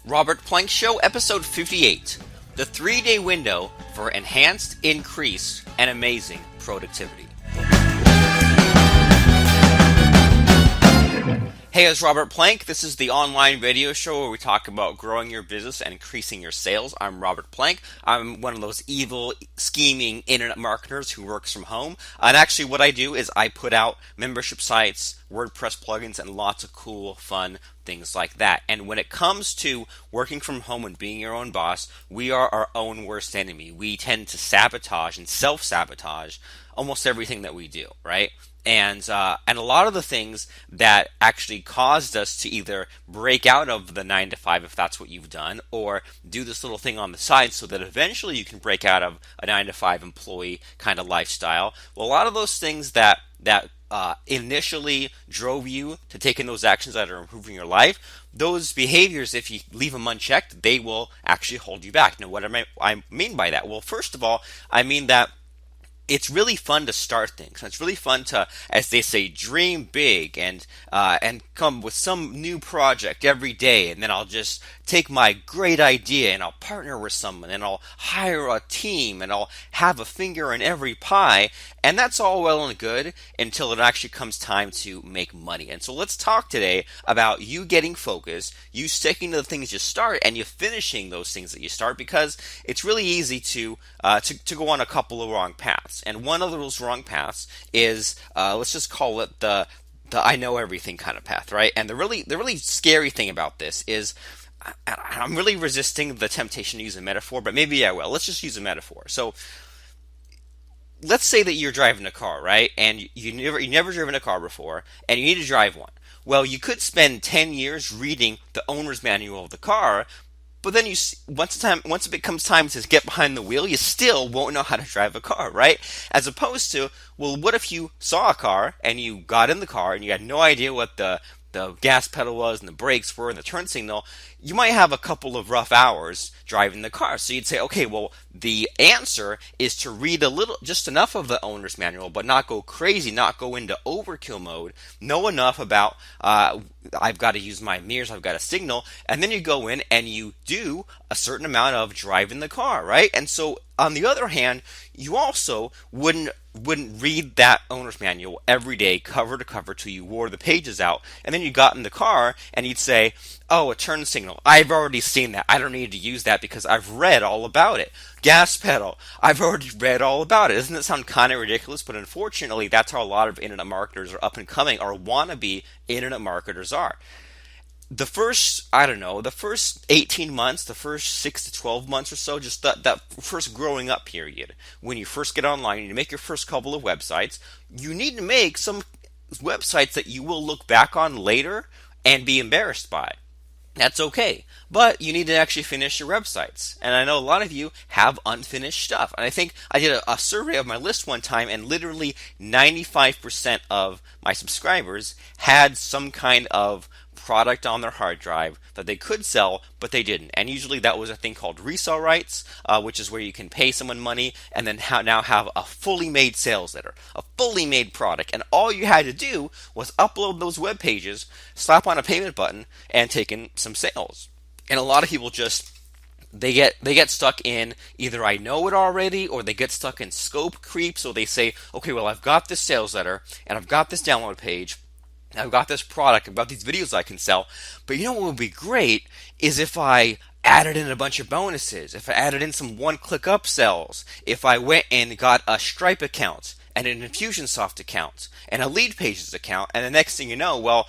Robert Plank Show, episode 58, the 3-day window for enhanced, increased, and amazing productivity. Hey, it's Robert Plank. This is the online video show where we talk about growing your business and increasing your sales. I'm Robert Plank. I'm one of those evil, scheming internet marketers who works from home. And actually what I do is I put out membership sites, WordPress plugins, and lots of cool, fun things like that. And when it comes to working from home and being your own boss, we are our own worst enemy. We tend to sabotage and self-sabotage almost everything that we do, right? And a lot of the things that actually caused us to either break out of the 9 to 5, if that's what you've done, or do this little thing on the side so that eventually you can break out of a 9 to 5 employee kind of lifestyle. Well, a lot of those things that initially drove you to taking those actions that are improving your life, those behaviors, if you leave them unchecked, they will actually hold you back. Now, what I mean by that? Well, first of all, I mean that it's really fun to start things. It's really fun to, as they say, dream big and come with some new project every day. And then I'll just take my great idea and I'll partner with someone and I'll hire a team and I'll have a finger in every pie. And that's all well and good until it actually comes time to make money. And so let's talk today about you getting focused, you sticking to the things you start, and you finishing those things that you start, because it's really easy to go on a couple of wrong paths. And one of those wrong paths is, let's just call it the I know everything kind of path, right? And the really scary thing about this is, I'm really resisting the temptation to use a metaphor, but maybe I will. Let's just use a metaphor. So let's say that you're driving a car, right? And you never driven a car before, and you need to drive one. Well, you could spend 10 years reading the owner's manual of the car, but then once it becomes time to get behind the wheel, you still won't know how to drive a car, right? As opposed to, well, what if you saw a car and you got in the car and you had no idea what the gas pedal was and the brakes were and the turn signal? You might have a couple of rough hours driving the car. So you'd say, okay, well, the answer is to read just enough of the owner's manual, but not go crazy, not go into overkill mode, know enough about, I've got to use my mirrors, I've got to signal, and then you go in and you do a certain amount of driving the car, right? And so on the other hand, you also wouldn't read that owner's manual every day, cover to cover, till you wore the pages out, and then you got in the car and you'd say, oh, a turn signal, I've already seen that, I don't need to use that because I've read all about it. Gas pedal, I've already read all about it. Doesn't it sound kind of ridiculous? But unfortunately, that's how a lot of internet marketers are up and coming, or wannabe internet marketers are. The first 18 months, the first 6 to 12 months or so, just that first growing up period, when you first get online, you make your first couple of websites, you need to make some websites that you will look back on later and be embarrassed by. That's okay, but you need to actually finish your websites. And I know a lot of you have unfinished stuff. And I think I did a survey of my list one time, and literally 95% of my subscribers had some kind of product on their hard drive that they could sell, but they didn't. And usually that was a thing called resale rights, which is where you can pay someone money and then now have a fully made sales letter, a fully made product. And all you had to do was upload those web pages, slap on a payment button, and take in some sales. And a lot of people they get stuck in either I know it already, or they get stuck in scope creep. So they say, okay, well, I've got this sales letter and I've got this download page, I've got this product, I've got these videos I can sell, but you know what would be great is if I added in a bunch of bonuses, if I added in some one-click upsells, if I went and got a Stripe account and an Infusionsoft account and a Leadpages account, and the next thing you know, well,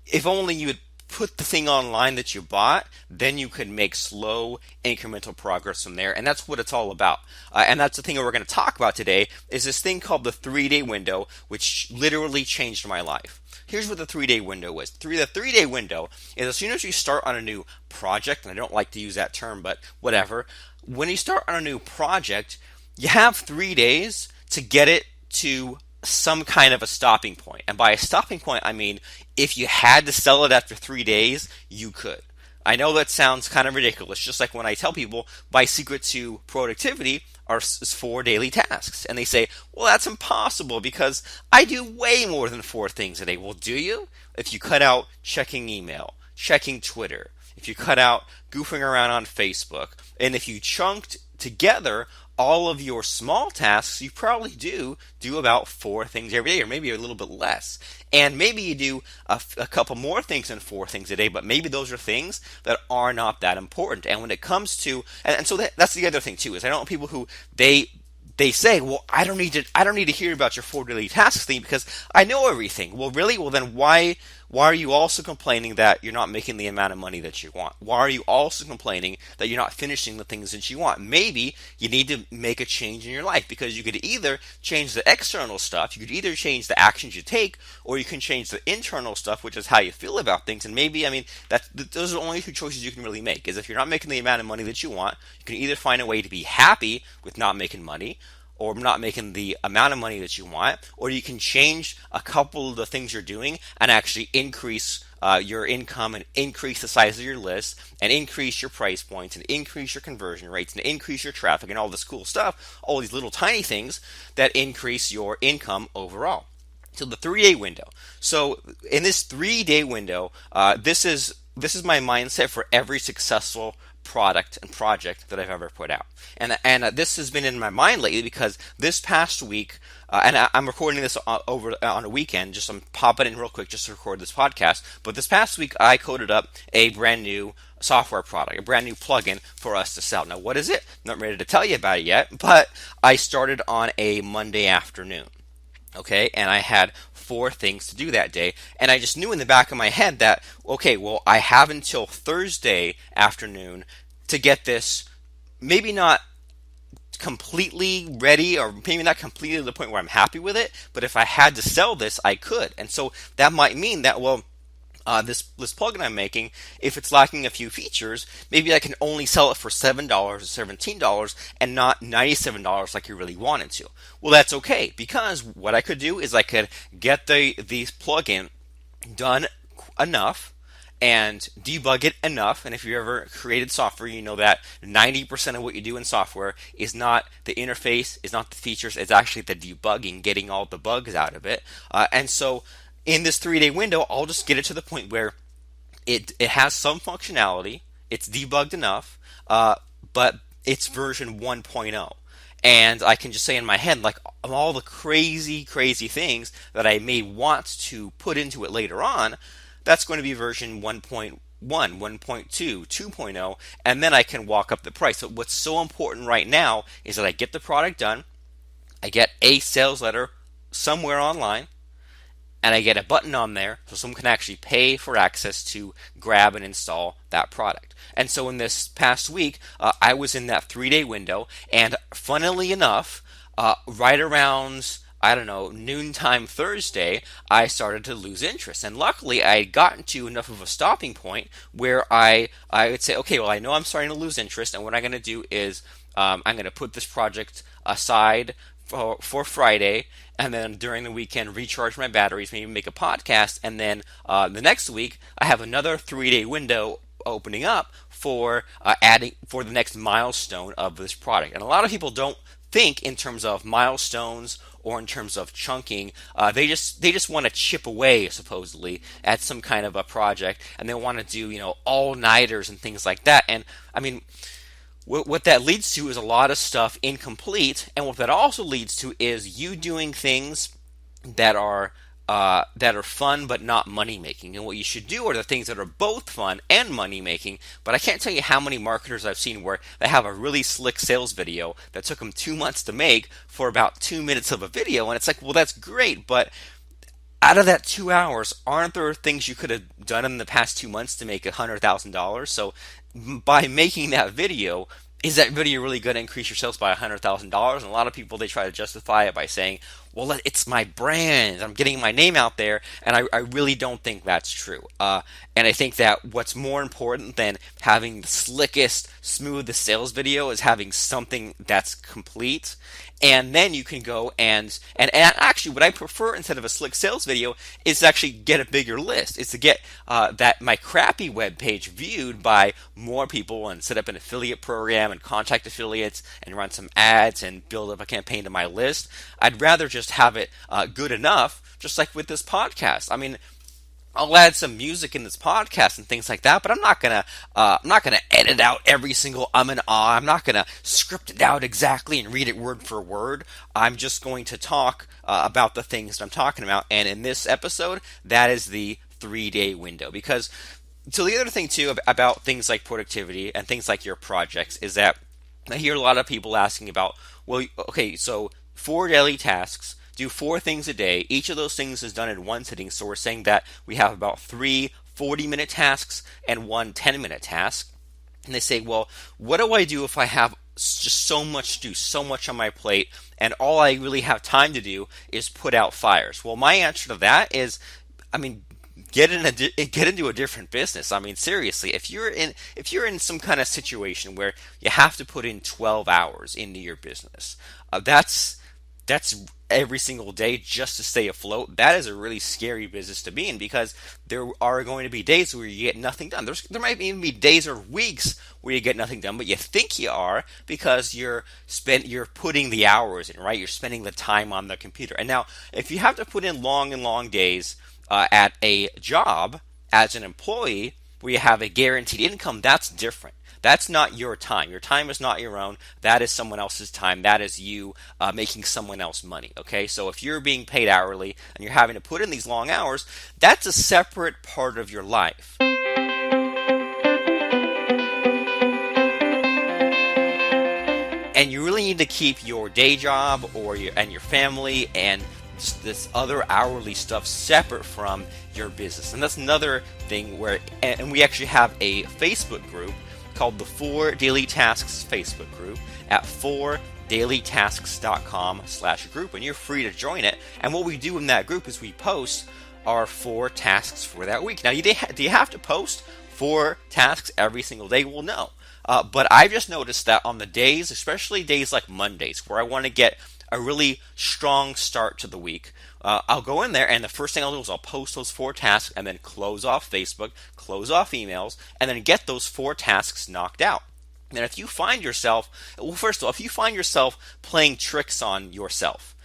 if only you had put the thing online that you bought, then you could make slow incremental progress from there. And that's what it's all about. And that's the thing that we're going to talk about today, is this thing called the 3-day window, which literally changed my life. Here's what the 3-day window is. The 3-day window is as soon as you start on a new project, and I don't like to use that term, but whatever. When you start on a new project, you have 3 days to get it to some kind of a stopping point. And by a stopping point, I mean, if you had to sell it after 3 days, you could. I know that sounds kind of ridiculous, just like when I tell people my secret to productivity are 4 daily tasks. And they say, well, that's impossible because I do way more than 4 things a day. Well, do you? If you cut out checking email, checking Twitter, if you cut out goofing around on Facebook, and if you chunked together all of your small tasks, you probably do about 4 things every day, or maybe a little bit less. And maybe you do a couple more things than 4 things a day, but maybe those are things that are not that important. And when it comes to, and so that's the other thing too, is I don't know people who they say, well, I don't need to hear about your 4 daily tasks thing because I know everything. Well, really? Well, then why are you also complaining that you're not making the amount of money that you want? Why are you also complaining that you're not finishing the things that you want? Maybe you need to make a change in your life, because you could either change the external stuff, you could either change the actions you take, or you can change the internal stuff, which is how you feel about things. And maybe, I mean, those are the only 2 choices you can really make. Is if you're not making the amount of money that you want, you can either find a way to be happy with not making money, or not making the amount of money that you want, or you can change a couple of the things you're doing and actually increase your income, and increase the size of your list, and increase your price points, and increase your conversion rates, and increase your traffic, and all this cool stuff, all these little tiny things that increase your income overall. So the 3-day window. So in this 3-day window, this is my mindset for every successful product and project that I've ever put out. And this has been in my mind lately because this past week, I'm recording this over on a weekend. Just I'm popping in real quick just to record this podcast. But this past week, I coded up a brand new software product, a brand new plugin for us to sell. Now, what is it? Not ready to tell you about it yet, but I started on a Monday afternoon. Okay, and I had 4 things to do that day, and I just knew in the back of my head that, okay, well, I have until Thursday afternoon to get this, maybe not completely ready, or maybe not completely to the point where I'm happy with it, but if I had to sell this, I could. And so that might mean that, well, this plugin I'm making, if it's lacking a few features, maybe I can only sell it for $7 or $17 and not $97 like you really wanted to. Well, that's okay, because what I could do is I could get the plugin done enough and debug it enough. And if you ever created software, you know that 90% of what you do in software is not the interface, is not the features, it's actually the debugging, getting all the bugs out of it. And so in this 3-day window, I'll just get it to the point where it has some functionality, it's debugged enough, but it's version 1.0. And I can just say in my head, like, all the crazy things that I may want to put into it later on, that's going to be version 1.1, 1.2, 2.0, and then I can walk up the price. So what's so important right now is that I get the product done, I get a sales letter somewhere online, and I get a button on there so someone can actually pay for access to grab and install that product. And so in this past week, I was in that 3-day window, and funnily enough, right around, I don't know, noontime Thursday, I started to lose interest. And luckily, I had gotten to enough of a stopping point where I would say, okay, well, I know I'm starting to lose interest, and what I'm going to do is I'm going to put this project aside for Friday, and then during the weekend recharge my batteries, maybe make a podcast, and then the next week I have another 3-day window opening up for adding for the next milestone of this product. And a lot of people don't think in terms of milestones or in terms of chunking. They just want to chip away supposedly at some kind of a project, and they want to do, you know, all-nighters and things like that. And I mean, what that leads to is a lot of stuff incomplete, and what that also leads to is you doing things that are fun but not money making. And what you should do are the things that are both fun and money making. But I can't tell you how many marketers I've seen where they have a really slick sales video that took them 2 months to make for about 2 minutes of a video, and it's like, well, that's great, but out of that 2 hours, aren't there things you could have done in the past 2 months to make $100,000? So by making that video, is that video really going to increase your sales by $100,000? And a lot of people, they try to justify it by saying, well, it's my brand, I'm getting my name out there, and I really don't think that's true. And I think that what's more important than having the slickest, smoothest sales video is having something that's complete. And then you can go and actually what I prefer instead of a slick sales video is to actually get a bigger list. Is to get that my crappy web page viewed by more people and set up an affiliate program and contact affiliates and run some ads and build up a campaign to my list. I'd rather just have it good enough, just like with this podcast. I mean, I'll add some music in this podcast and things like that, but I'm not gonna edit out every single and ah. I'm not gonna script it out exactly and read it word for word. I'm just going to talk about the things that I'm talking about, and in this episode, that is the 3 day window. Because so the other thing too about things like productivity and things like your projects is that I hear a lot of people asking about, well, okay, so 4 daily tasks, do 4 things a day. Each of those things is done in one sitting. So we're saying that we have about three 40-minute tasks and one 10-minute task. And they say, well, what do I do if I have just so much to do, so much on my plate, and all I really have time to do is put out fires? Well, my answer to that is, I mean, get into a different business. I mean, seriously, if you're in some kind of situation where you have to put in 12 hours into your business, that's every single day just to stay afloat. That is a really scary business to be in, because there are going to be days where you get nothing done. There might even be days or weeks where you get nothing done, but you think you are because you're putting the hours in, right? You're spending the time on the computer. And now, if you have to put in long and long days at a job as an employee where you have a guaranteed income, that's different. That's not your time. Your time is not your own. That is someone else's time. That is you making someone else money. Okay, so if you're being paid hourly and you're having to put in these long hours, that's a separate part of your life. And you really need to keep your day job and your family and this other hourly stuff separate from your business. And that's another thing and we actually have a Facebook group called the 4 Daily Tasks Facebook group at 4dailytasks.com/group, and you're free to join it. And what we do in that group is we post our 4 tasks for that week. Now, do you have to post 4 tasks every single day? Well, no. But I've just noticed that on the days, especially days like Mondays, where I want to get a really strong start to the week, I'll go in there, and the first thing I'll do is I'll post those 4 tasks and then close off Facebook, close off emails, and then get those 4 tasks knocked out. And if you find yourself, well, first of all, if you find yourself playing tricks on yourself,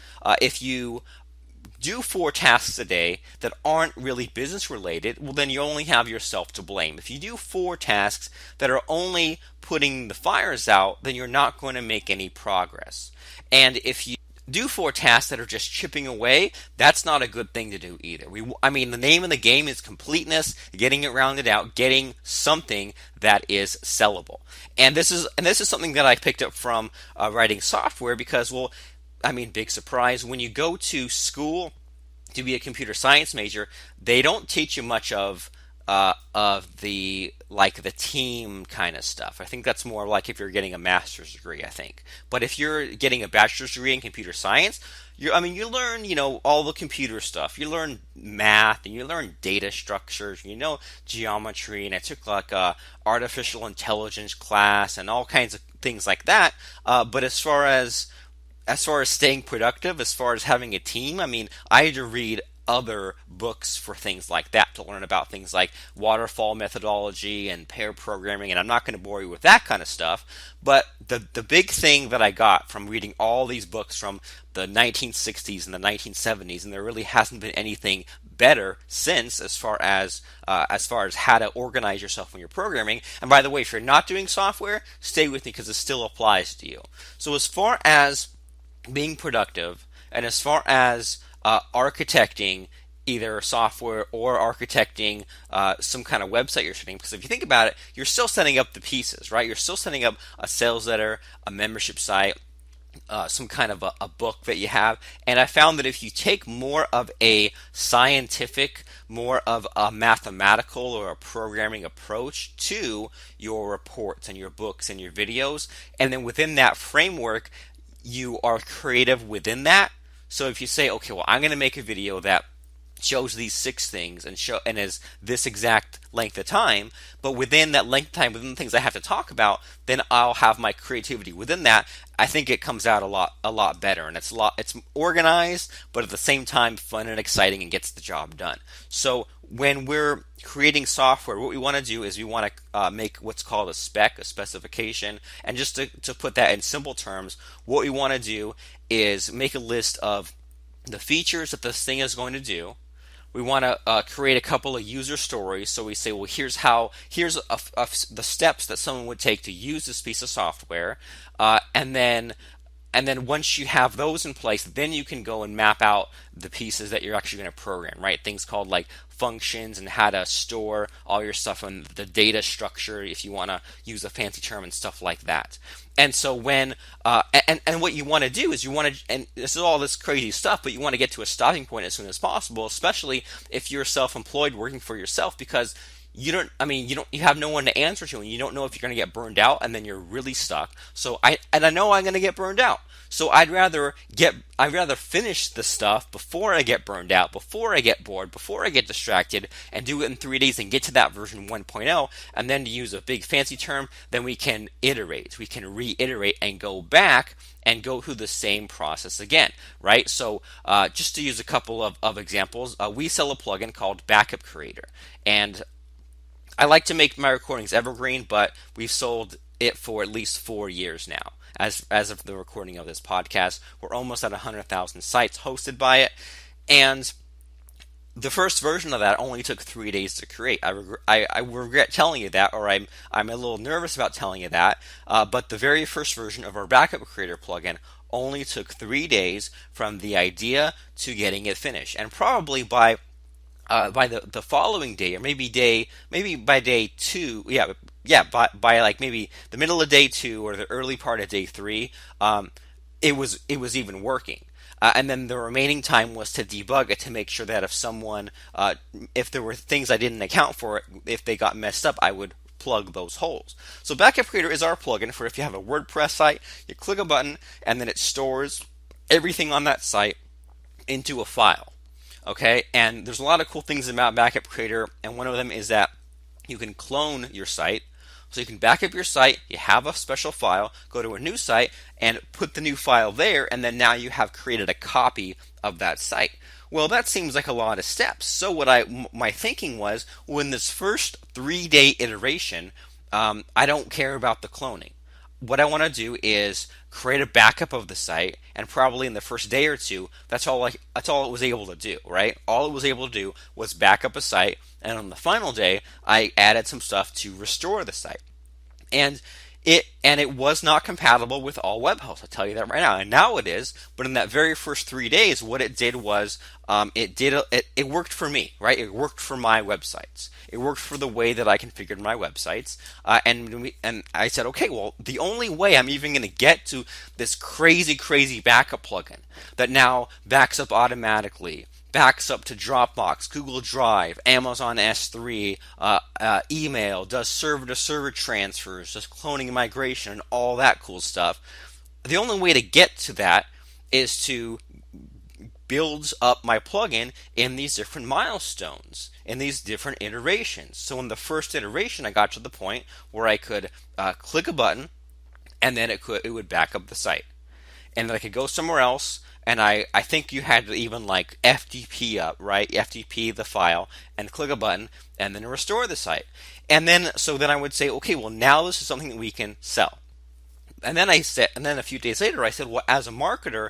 if you do 4 tasks a day that aren't really business related, well, then you only have yourself to blame. If you do 4 tasks that are only putting the fires out, then you're not going to make any progress. And if you do 4 tasks that are just chipping away, that's not a good thing to do either. The name of the game is completeness, getting it rounded out, getting something that is sellable. And this is something that I picked up from writing software, because, well, big surprise, when you go to school to be a computer science major, they don't teach you much of the team kind of stuff. I think that's more like if you're getting a master's degree, I think. But if you're getting a bachelor's degree in computer science, you learn, all the computer stuff. You learn math, and you learn data structures, geometry, and I took a artificial intelligence class and all kinds of things like that. But as far as staying productive, as far as having a team, I had to read other books for things like that, to learn about things like waterfall methodology and pair programming, and I'm not going to bore you with that kind of stuff. But the big thing that I got from reading all these books from the 1960s and the 1970s, and there really hasn't been anything better since, as far as how to organize yourself when you're programming. And by the way, if you're not doing software, stay with me, because it still applies to you. So as far as being productive, and as far as architecting either software or architecting some kind of website you're setting, because if you think about it, you're still setting up the pieces, right? You're still setting up a sales letter, a membership site, some kind of a book that you have. And I found that if you take more of a scientific, more of a mathematical or a programming approach to your reports and your books and your videos, and then within that framework, you are creative within that. So if you say, okay, well, I'm going to make a video that shows these 6 things and is this exact length of time, but within that length of time, within the things I have to talk about, then I'll have my creativity within that. I think it comes out a lot better, and it's organized, but at the same time fun and exciting, and gets the job done. So when we're creating software, what we want to do is we want to make what's called a specification. And just to put that in simple terms, what we want to do is make a list of the features that this thing is going to do, we want to create a couple of user stories. So we say, well, here's the steps that someone would take to use this piece of software, and then once you have those in place, then you can go and map out the pieces that you're actually going to program, right? Things called like functions and how to store all your stuff and the data structure, if you want to use a fancy term, and stuff like that. And so when and what you want to do is you want to, and this is all this crazy stuff, but you want to get to a stopping point as soon as possible, especially if you're self-employed working for yourself, because you have no one to answer to, and you don't know if you're going to get burned out, and then you're really stuck. So I know I'm going to get burned out. So I'd rather finish the stuff before I get burned out, before I get bored, before I get distracted, and do it in 3 days and get to that version 1.0. And then, to use a big fancy term, then we can iterate. We can reiterate and go back and go through the same process again, right? So just to use a couple of examples, we sell a plugin called Backup Creator. And I like to make my recordings evergreen, but we've sold it for at least 4 years now. As of the recording of this podcast, we're almost at 100,000 sites hosted by it, and the first version of that only took 3 days to create. I regret telling you that, or I'm a little nervous about telling you that. But the very first version of our Backup Creator plugin only took 3 days from the idea to getting it finished, and probably by the following day, or maybe by day two, by like maybe the middle of day two or the early part of day three, it was even working. And then the remaining time was to debug it, to make sure that if there were things I didn't account for, if they got messed up, I would plug those holes. So Backup Creator is our plugin for if you have a WordPress site. You click a button, and then it stores everything on that site into a file. Okay, and there's a lot of cool things about Backup Creator, and one of them is that you can clone your site. So you can back up your site, you have a special file, go to a new site, and put the new file there, and then now you have created a copy of that site. Well, that seems like a lot of steps. So my thinking was, when this first 3-day iteration, I don't care about the cloning. What I want to do is create a backup of the site, and probably in the first day or two, that's all it was able to do, right? All it was able to do was back up a site, and on the final day, I added some stuff to restore the site. And it was not compatible with all web hosts. I'll tell you that right now. And now it is. But in that very first 3 days, what it did was it worked for me, right? It worked for my websites. It worked for the way that I configured my websites. And I said, okay, well, the only way I'm even going to get to this crazy backup plugin that now backs up automatically, backs up to Dropbox, Google Drive, Amazon S3, email, does server-to-server transfers, does cloning and migration, and all that cool stuff. The only way to get to that is to build up my plugin in these different milestones, in these different iterations. So in the first iteration, I got to the point where I could click a button, and then it would back up the site. And then I could go somewhere else, and I think you had to even like FTP up, right? FTP the file, and click a button, and then restore the site. And then I would say, okay, well, now this is something that we can sell. And then a few days later, I said, well, as a marketer,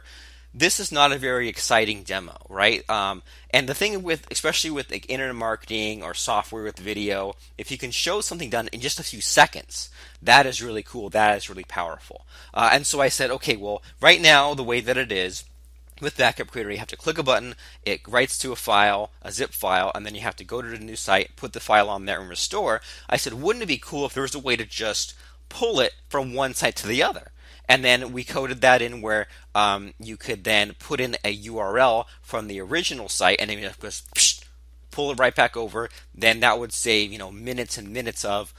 this is not a very exciting demo, right? And the thing especially with like internet marketing or software with video, if you can show something done in just a few seconds, that is really cool. That is really powerful. And so I said, okay, well, right now, the way that it is, with Backup Creator, you have to click a button, it writes to a file, a zip file, and then you have to go to the new site, put the file on there, and restore. I said, wouldn't it be cool if there was a way to just pull it from one site to the other? And then we coded that in where you could then put in a URL from the original site, and then it just pull it right back over. Then that would save minutes and minutes of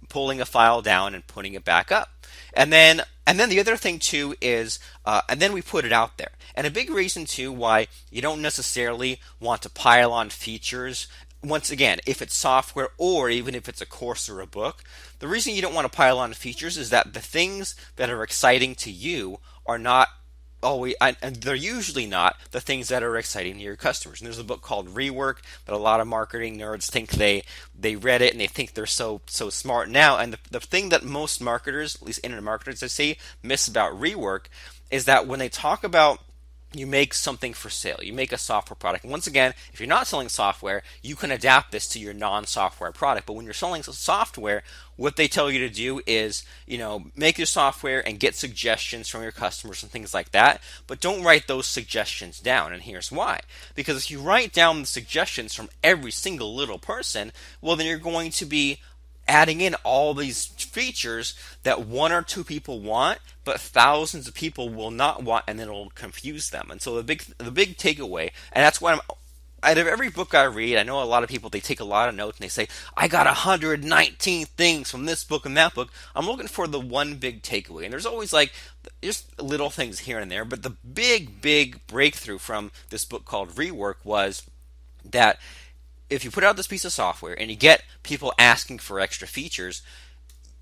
pulling a file down and putting it back up. And then the other thing too is, and then we put it out there. And a big reason too why you don't necessarily want to pile on features, once again, if it's software or even if it's a course or a book, the reason you don't want to pile on features is that the things that are exciting to you are not always, and they're usually not the things that are exciting to your customers. And there's a book called Rework that a lot of marketing nerds think they read it and they think they're so smart now. And the thing that most marketers, at least internet marketers I see, miss about Rework is that when they talk about you make something for sale. You make a software product. And once again, if you're not selling software, you can adapt this to your non-software product. But when you're selling software, what they tell you to do is, make your software and get suggestions from your customers and things like that. But don't write those suggestions down. And here's why. Because if you write down the suggestions from every single little person, well, then you're going to be adding in all these features that one or two people want, but thousands of people will not want, and then it'll confuse them. And so the big takeaway, and that's why out of every book I read, I know a lot of people, they take a lot of notes and they say, I got 119 things from this book and that book. I'm looking for the one big takeaway. And there's always like just little things here and there, but the big breakthrough from this book called Rework was that if you put out this piece of software and you get people asking for extra features,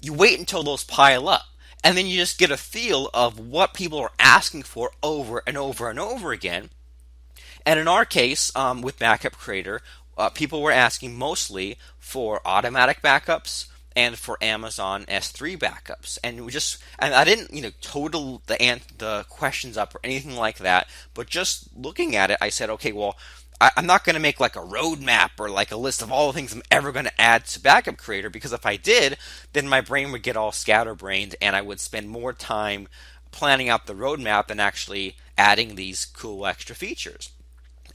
you wait until those pile up. And then you just get a feel of what people are asking for over and over and over again. And in our case, with Backup Creator, people were asking mostly for automatic backups and for Amazon S3 backups. And I didn't, total the questions up or anything like that. But just looking at it, I said, okay, well, I'm not going to make like a roadmap or like a list of all the things I'm ever going to add to Backup Creator, because if I did, then my brain would get all scatterbrained and I would spend more time planning out the roadmap than actually adding these cool extra features.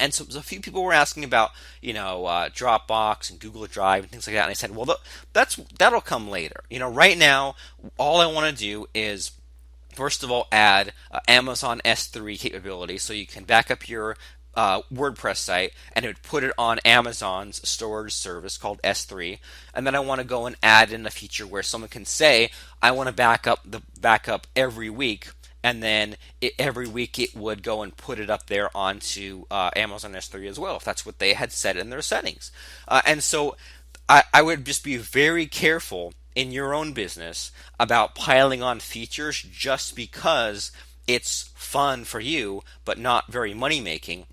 And so a few people were asking about, Dropbox and Google Drive and things like that. And I said, well, that'll come later. Right now, all I want to do is, first of all, add Amazon S3 capability, so you can back up your WordPress site and it would put it on Amazon's storage service called S3. And then I want to go and add in a feature where someone can say, I want to back up every week. And then every week it would go and put it up there onto Amazon S3 as well, if that's what they had set in their settings. And so I would just be very careful in your own business about piling on features just because it's fun for you, but not very money making.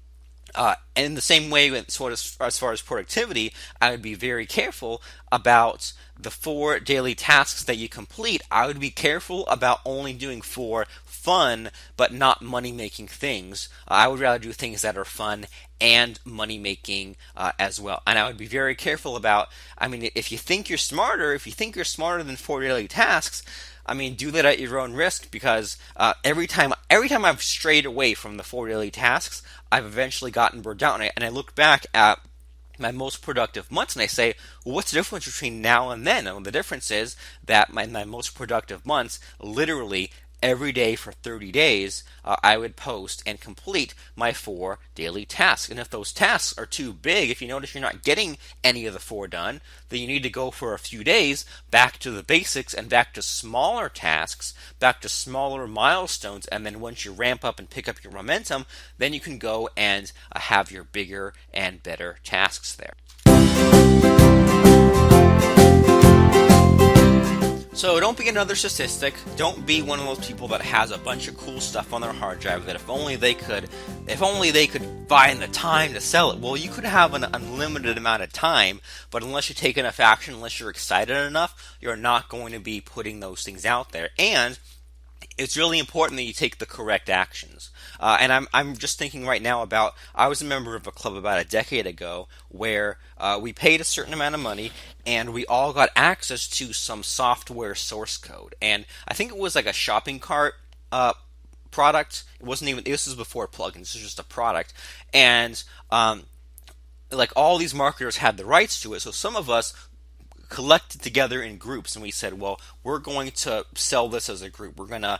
And in the same way, as far as productivity, I would be very careful about the 4 daily tasks that you complete. I would be careful about only doing 4 fun but not money making things. I would rather do things that are fun and money making as well. And I would be very careful about, if you think you're smarter than 4 daily tasks, do that at your own risk, because every time I've strayed away from the 4 daily tasks, I've eventually gotten burned out. And I look back at my most productive months and I say, well, what's the difference between now and then? And the difference is that my most productive months, literally every day for 30 days, I would post and complete my 4 daily tasks. And if those tasks are too big, if you notice you're not getting any of the 4 done, then you need to go for a few days back to the basics and back to smaller tasks, back to smaller milestones. And then once you ramp up and pick up your momentum, then you can go and have your bigger and better tasks there. So don't be another statistic. Don't be one of those people that has a bunch of cool stuff on their hard drive that if only they could find the time to sell it. Well, you could have an unlimited amount of time, but unless you take enough action, unless you're excited enough, you're not going to be putting those things out there. And it's really important that you take the correct actions. And I'm just thinking right now about, I was a member of a club about a decade ago where we paid a certain amount of money and we all got access to some software source code. And I think it was like a shopping cart product. It wasn't even, this was before plugins, this was just a product. And like all these marketers had the rights to it. So some of us collected together in groups and we said, well, we're going to sell this as a group. We're going to,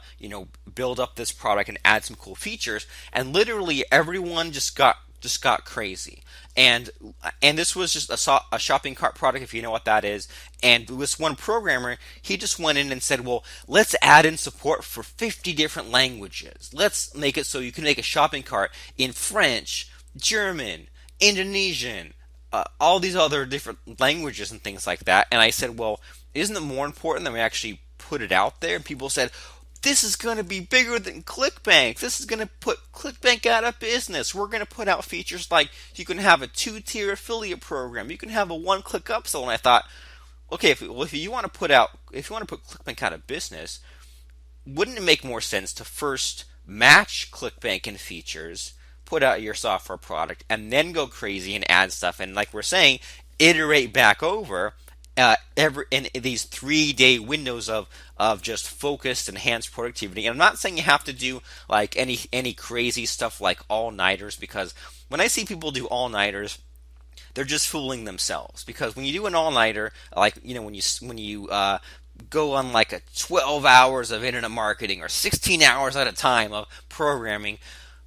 build up this product and add some cool features. And literally everyone just got crazy. And this was just a shopping cart product, if you know what that is. And this one programmer, he just went in and said, well, let's add in support for 50 different languages. Let's make it so you can make a shopping cart in French, German, Indonesian, all these other different languages and things like that. And I said, well, isn't it more important that we actually put it out there? And people said, this is going to be bigger than ClickBank. This is going to put ClickBank out of business. We're going to put out features like you can have a 2-tier affiliate program. You can have a 1-click upsell. And I thought, okay, if you want to put ClickBank out of business, wouldn't it make more sense to first match ClickBank and features, put out your software product, and then go crazy and add stuff. And like we're saying, iterate back over every in these 3-day windows of just focused, enhanced productivity. And I'm not saying you have to do like any crazy stuff like all-nighters, because when I see people do all-nighters, they're just fooling themselves. Because when you do an all-nighter, like when you go on like a 12 hours of internet marketing or 16 hours at a time of programming,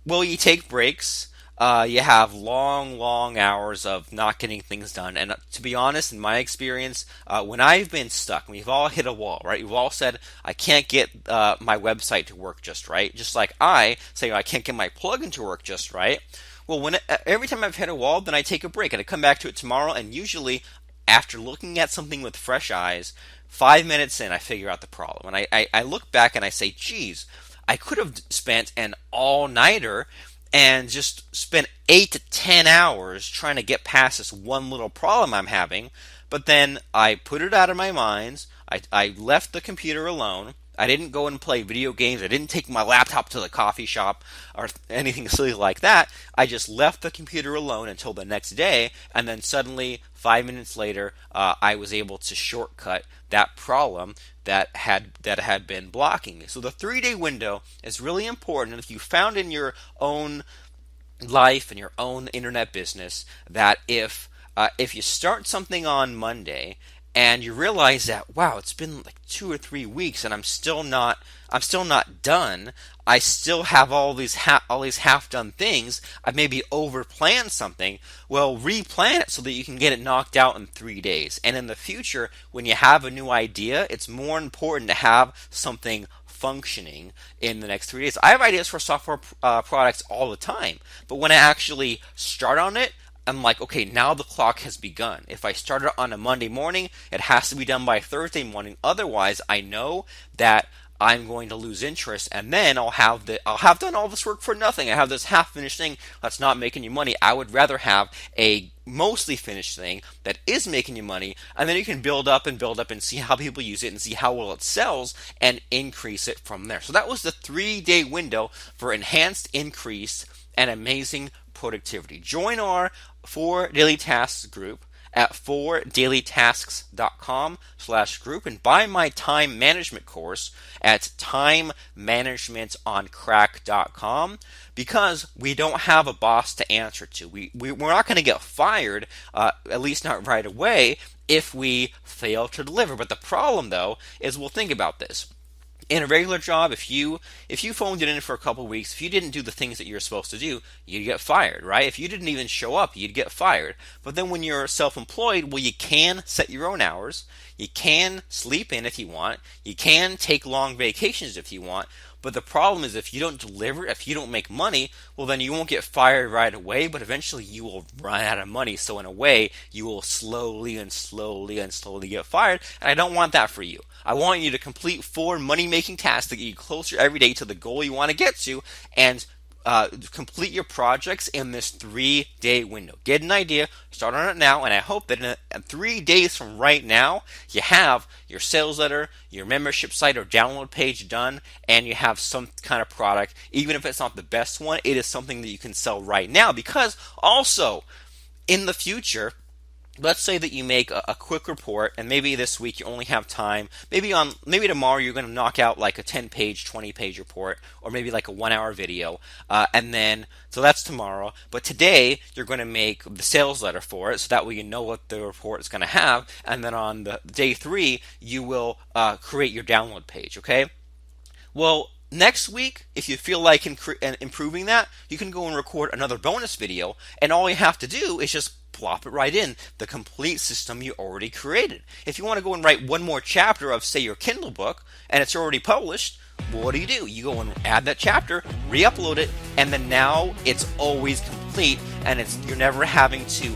well, you take breaks. You have long hours of not getting things done. And to be honest, in my experience, when I've been stuck, we've all hit a wall, right? We've all said, I can't get my website to work just right. Just like I say, I can't get my plugin to work just right. Well, every time I've hit a wall, then I take a break and I come back to it tomorrow. And usually, after looking at something with fresh eyes, 5 minutes in, I figure out the problem. And I look back and I say, geez, I could have spent an all-nighter and just spent 8 to 10 hours trying to get past this one little problem I'm having. But then I put it out of my mind. I left the computer alone. I didn't go and play video games. I didn't take my laptop to the coffee shop or anything silly like that. I just left the computer alone until the next day, and then suddenly, 5 minutes later, I was able to shortcut that problem that had been blocking me. So the 3-day window is really important. And if you found in your own life and your own internet business that if you start something on Monday and you realize that, wow, it's been like 2 or 3 weeks and I'm still not done. I still have all these half-done things. I've maybe overplanned something. Well, replan it so that you can get it knocked out in 3 days. And in the future, when you have a new idea, it's more important to have something functioning in the next 3 days. I have ideas for software products all the time, but when I actually start on it, I'm like, okay, now the clock has begun. If I start it on a Monday morning, it has to be done by Thursday morning. Otherwise, I know that I'm going to lose interest, and then I'll have done all this work for nothing. I have this half-finished thing that's not making you money. I would rather have a mostly finished thing that is making you money, and then you can build up and see how people use it and see how well it sells and increase it from there. So that was the 3-day window for enhanced, increased, and amazing productivity. Join our 4 Daily Tasks group at 4dailytasks.com/group and buy my time management course at timemanagementoncrack.com, because we don't have a boss to answer to. We're not going to get fired, at least not right away, if we fail to deliver. But the problem, though, is, we'll think about this. In a regular job, if you phoned it in for a couple of weeks, if you didn't do the things that you're supposed to do, you'd get fired, right? If you didn't even show up, you'd get fired. But then when you're self-employed, well, you can set your own hours. You can sleep in if you want. You can take long vacations if you want. But the problem is, if you don't deliver, if you don't make money, well, then you won't get fired right away, but eventually you will run out of money. So in a way, you will slowly get fired. And I don't want that for you. I want you to complete 4 money-making tasks that get you closer every day to the goal you want to get to, and complete your projects in this 3-day window. Get an idea, start on it now, and I hope that in 3 days from right now, you have your sales letter, your membership site or download page done, and you have some kind of product. Even if it's not the best one, it is something that you can sell right now. Because also, in the future, let's say that you make a quick report, and maybe this week you only have time. Maybe tomorrow you're going to knock out like a 10-page, 20-page report, or maybe like a 1-hour video, and then so that's tomorrow. But today you're going to make the sales letter for it, so that way you know what the report is going to have. And then on the day 3, you will create your download page. Okay. Well, next week, if you feel like improving that, you can go and record another bonus video, and all you have to do is just plop it right in the complete system you already created. If you want to go and write one more chapter of, say, your Kindle book, and it's already published, well, what do? You go and add that chapter, re-upload it, and then now it's always complete, and you're never having to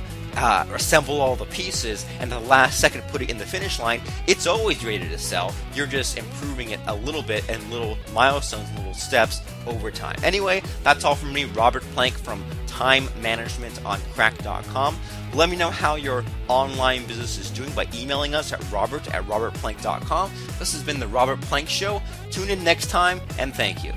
assemble all the pieces and the last second put it in the finish line. It's always ready to sell. You're just improving it a little bit and little milestones, little steps over time. Anyway, that's all from me, Robert Plank from timemanagementoncrack.com. Let me know how your online business is doing by emailing us at robert@robertplank.com. This has been the Robert Plank Show. Tune in next time, and thank you.